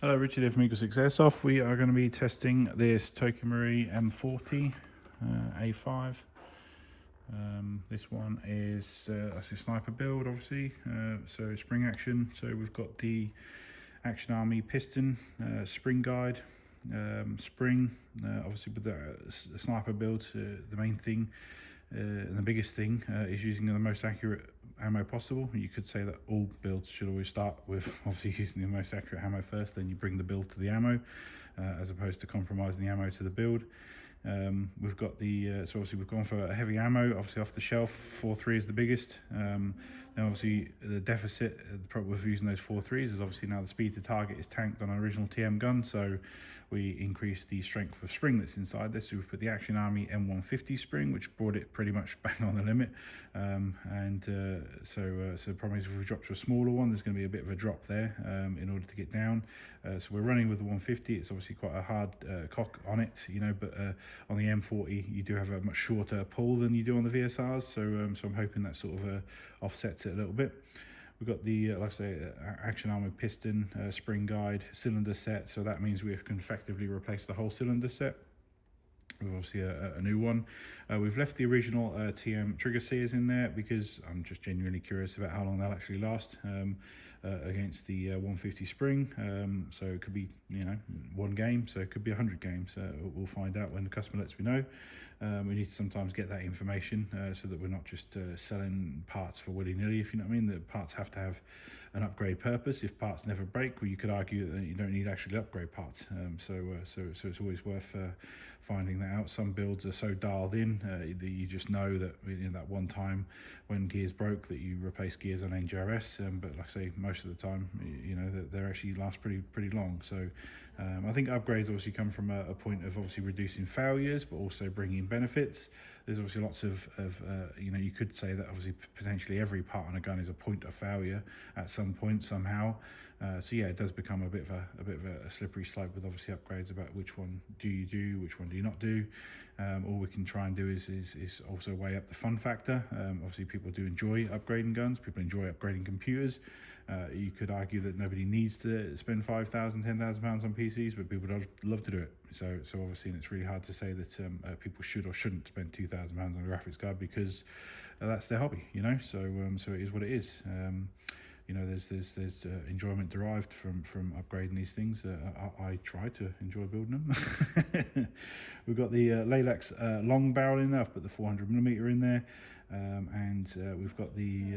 Hello, Richard here from Eagle 6 Airsoft. We are going to be testing this TM M40A5. This one is a sniper build, obviously, so spring action. So we've got the Action Army Piston spring guide, spring, obviously with the sniper build. The main thing and the biggest thing is using the most accurate ammo possible. You could say that all builds should always start with obviously using the most accurate ammo first, then you bring the build to the ammo, as opposed to compromising the ammo to the build. We've got the so obviously we've gone for a heavy ammo, obviously off the shelf. 4.3 is the biggest. Now obviously the deficit, the problem with using those 4.3s is obviously now the speed to target is tanked on our original TM gun, so we increased the strength of spring that's inside this. So we've put the Action Army M150 spring, which brought it pretty much bang on the limit. So the problem is if we drop to a smaller one, there's going to be a bit of a drop there in order to get down. So we're running with the 150. It's obviously quite a hard cock on it, you know, but on the M40 you do have a much shorter pull than you do on the VSRs. So I'm hoping that sort of offsets it a little bit. We've got the, like I say, Action Army Piston spring guide cylinder set, so that means we can effectively replace the whole cylinder set with obviously a new one. We've left the original TM trigger sears in there because I'm just genuinely curious about how long they'll actually last against the 150 spring. So it could be, you know, one game, so it could be 100 games. We'll find out when the customer lets me know. We need to sometimes get that information so that we're not just selling parts for willy-nilly, if you know what I mean. The parts have to have an upgrade purpose. If parts never break, well, you could argue that you don't need actually upgrade parts. So it's always worth finding that out. Some builds are so dialed in that you just know that, you know, that one time when gears broke that you replace gears on NGRS. But like I say, most of the time, you know, they actually last pretty long. So I think upgrades obviously come from a point of obviously reducing failures, but also bringing benefits. There's obviously lots of you know, you could say that obviously potentially every part on a gun is a point of failure at some point somehow. So yeah, it does become a bit of a slippery slope with obviously upgrades about which one do you do, which one do you not do. All we can try and do is also weigh up the fun factor. Obviously people do enjoy upgrading guns, people enjoy upgrading computers. You could argue that nobody needs to spend £5,000, £10,000 on PCs, but people would love to do it. So obviously, and it's really hard to say that people should or shouldn't spend £2,000 on a graphics card because that's their hobby, you know. So it is what it is. You know, there's enjoyment derived from upgrading these things. I try to enjoy building them. We've got the Laylax long barrel in there. I've put the 400mm in there, and we've got the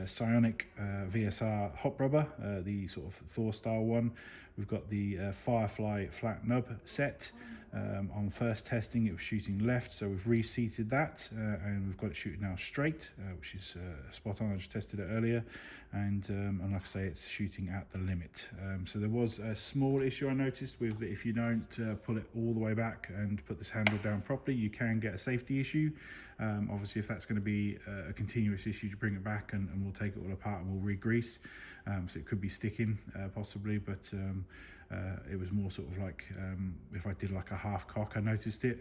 Psionic VSR hop rubber, the sort of Thor style one. We've got the Firefly Flat Nub set. On first testing it was shooting left, so we've reseated that and we've got it shooting now straight, which is spot on. I just tested it earlier, and like I say, it's shooting at the limit. So there was a small issue I noticed with if you don't pull it all the way back and put this handle down properly, you can get a safety issue. Obviously if that's going to be a continuous issue, you bring it back and we'll take it all apart and we'll re-grease. So it could be sticking possibly, but it was more sort of like if I did like a half cock, I noticed it.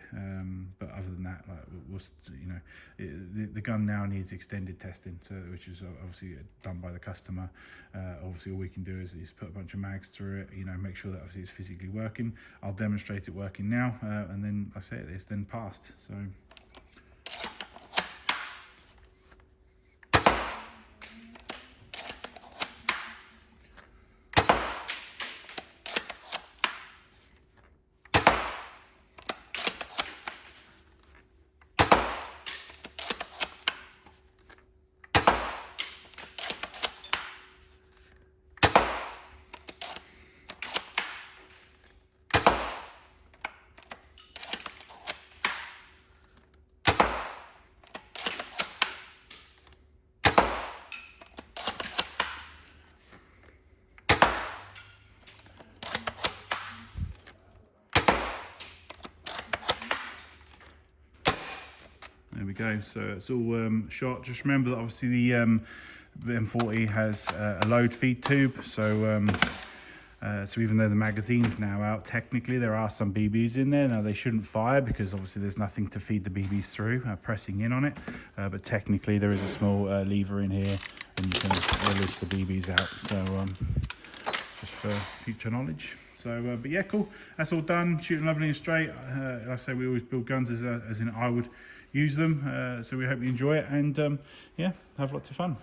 But other than that, like, was, you know, the gun now needs extended testing, so which is obviously done by the customer. Obviously, all we can do is put a bunch of mags through it, you know, make sure that obviously it's physically working. I'll demonstrate it working now, and then I say it's then passed. So. There we go, so it's all shot. Just remember that obviously the M40 has a load feed tube, so even though the magazine's now out, technically there are some BBs in there. Now they shouldn't fire because obviously there's nothing to feed the BBs through, pressing in on it, but technically there is a small lever in here and you can release the BBs out. So just for future knowledge. So, but yeah, cool. That's all done. Shooting lovely and straight. Like I say, we always build guns as in I would use them. So we hope you enjoy it, and yeah, have lots of fun.